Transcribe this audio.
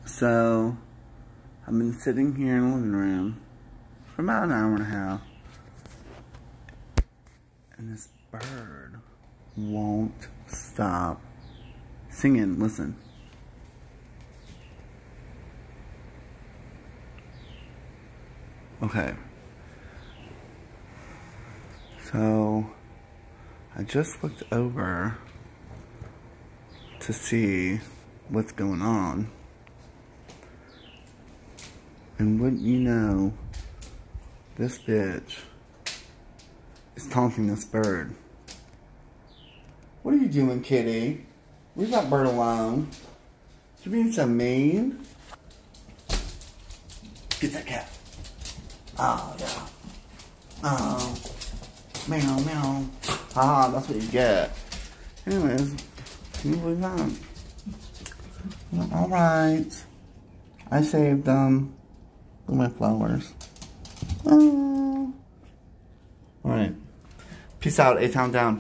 So, I've been sitting here in the living room for about an hour and a half. And this bird won't stop singing. Listen. Okay. So, I just looked over to see what's going on. And wouldn't you know, this bitch is taunting this bird. What are you doing, kitty? Leave that bird alone. You're being so mean. Get that cat. Oh, yeah. Oh. Meow, meow. Ah, that's what you get. Anyways, can you believe that? Alright. I saved them. Look at my flowers. Oh. Alright. Peace out, A-Town down.